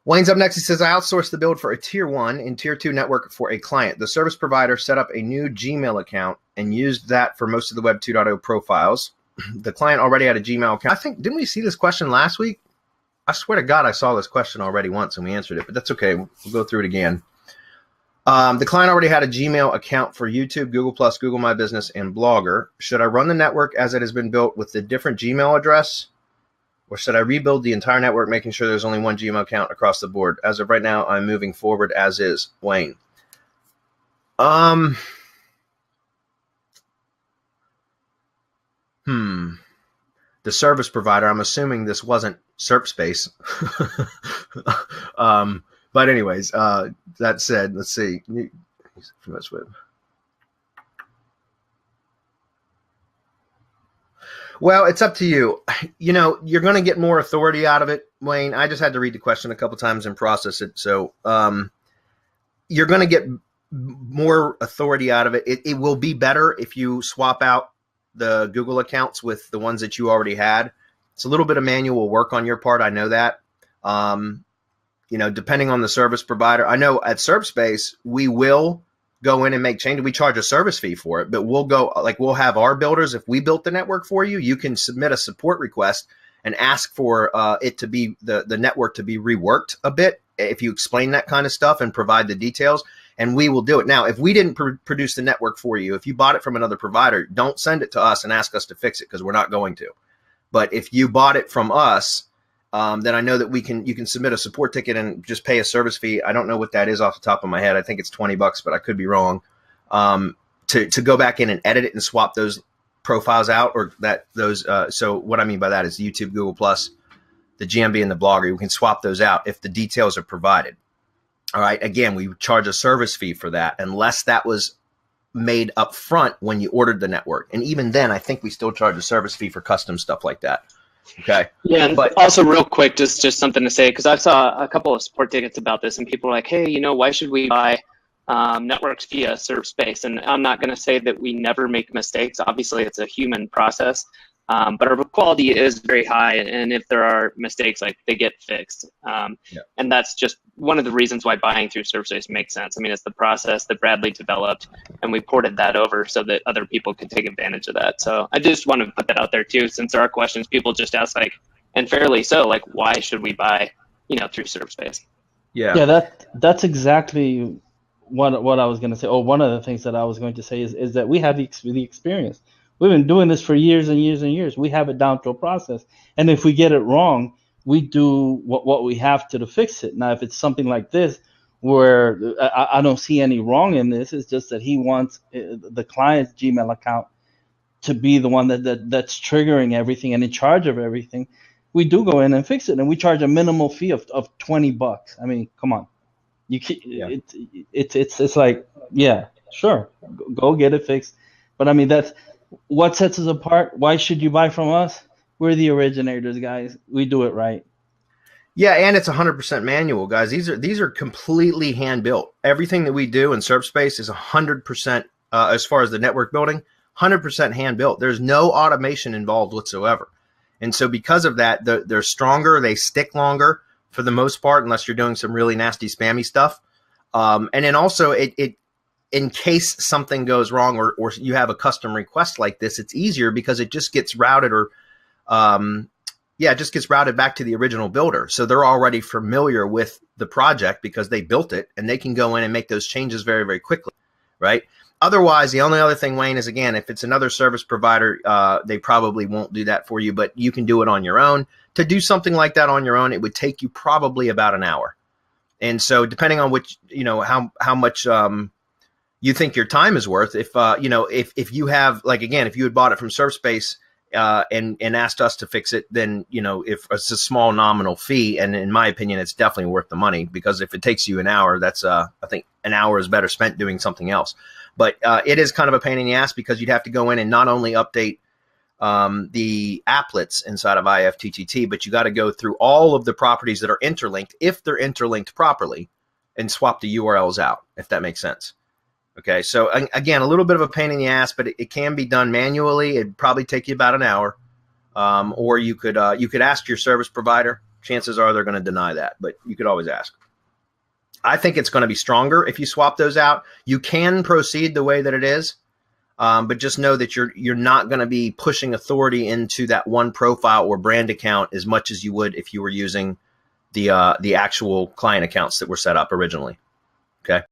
Wayne's up next. He says, I outsourced the build for a tier 1 and tier 2 network for a client. The service provider set up a new Gmail account and used that for most of the Web 2.0 profiles. The client already had a Gmail account. I think, didn't we see this question last week? I swear to God, I saw this question already once and we answered it, but that's okay. We'll go through it again. The client already had a Gmail account for YouTube, Google+, Google My Business, and Blogger. Should I run the network as it has been built with the different Gmail address? Or should I rebuild the entire network, making sure there's only one Gmail account across the board? As of right now, I'm moving forward as is. Wayne. The service provider, I'm assuming this wasn't SerpSpace. But anyways, that said, let's see. Well, it's up to you. You know, you're going to get more authority out of it, Wayne. I just had to read the question a couple times and process it. So you're going to get more authority out of it. It will be better if you swap out the Google accounts with the ones that you already had. It's a little bit of manual work on your part. I know that. You know, depending on the service provider. I know at SerpSpace, we will go in and make changes. We charge a service fee for it, but we'll have our builders. If we built the network for you, you can submit a support request and ask for it to be the network to be reworked a bit. If you explain that kind of stuff and provide the details, and we will do it. Now, if we didn't produce the network for you, if you bought it from another provider, don't send it to us and ask us to fix it because we're not going to. But if you bought it from us, then I know that you can submit a support ticket and just pay a service fee. I don't know what that is off the top of my head. I think it's $20, but I could be wrong. To go back in and edit it and swap those profiles out, or those. So what I mean by that is YouTube, Google+, the GMB, and the Blogger. You can swap those out if the details are provided. All right. Again, we charge a service fee for that unless that was made up front when you ordered the network. And even then, I think we still charge a service fee for custom stuff like that. Okay. Yeah, and also real quick, just something to say, because I saw a couple of support tickets about this, and people were like, "Hey, why should we buy networks via SerpSpace?" And I'm not going to say that we never make mistakes. Obviously, it's a human process, but our quality is very high, and if there are mistakes, like they get fixed. And that's just one of the reasons why buying through SerpSpace makes sense. I mean, it's the process that Bradley developed, and we ported that over so that other people could take advantage of that. So I just want to put that out there too, since there are questions people just ask, and fairly so, why should we buy, through SerpSpace? Yeah, that's exactly what I was going to say. Oh, one of the things that I was going to say is that we have the experience. We've been doing this for years and years and years. We have it down to a process. And if we get it wrong, we do what we have to fix it. Now, if it's something like this, where I don't see any wrong in this, it's just that he wants the client's Gmail account to be the one that's triggering everything and in charge of everything, we do go in and fix it. And we charge a minimal fee of $20. I mean, come on. It's like, yeah, sure, go get it fixed. But I mean, that's what sets us apart. Why should you buy from us? We're the originators, guys. We do it right. Yeah, and it's 100% manual, guys. These are completely hand built. Everything that we do in SerpSpace is 100%. As far as the network building, 100% hand built. There's no automation involved whatsoever, and so because of that, they're stronger. They stick longer for the most part, unless you're doing some really nasty spammy stuff. And then also, it in case something goes wrong or you have a custom request like this, it's easier because it just gets routed it just gets routed back to the original builder. So they're already familiar with the project because they built it, and they can go in and make those changes very, very quickly, right? Otherwise, the only other thing, Wayne, is, again, if it's another service provider, they probably won't do that for you, but you can do it on your own. To do something like that on your own, it would take you probably about an hour. And so depending on which, how much you think your time is worth, if you have, again, if you had bought it from SerpSpace, and asked us to fix it, then, if it's a small nominal fee, and in my opinion, it's definitely worth the money, because if it takes you an hour, that's, I think an hour is better spent doing something else. But it is kind of a pain in the ass, because you'd have to go in and not only update the applets inside of IFTTT, but you got to go through all of the properties that are interlinked, if they're interlinked properly, and swap the URLs out, if that makes sense. Okay, so again, a little bit of a pain in the ass, but it can be done manually. It'd probably take you about an hour, or you could ask your service provider chances are they're going to deny that, but you could always ask. I think it's going to be stronger if you swap those out. You can proceed the way that it is, but just know that you're not going to be pushing authority into that one profile or brand account as much as you would if you were using the actual client accounts that were set up originally. Okay.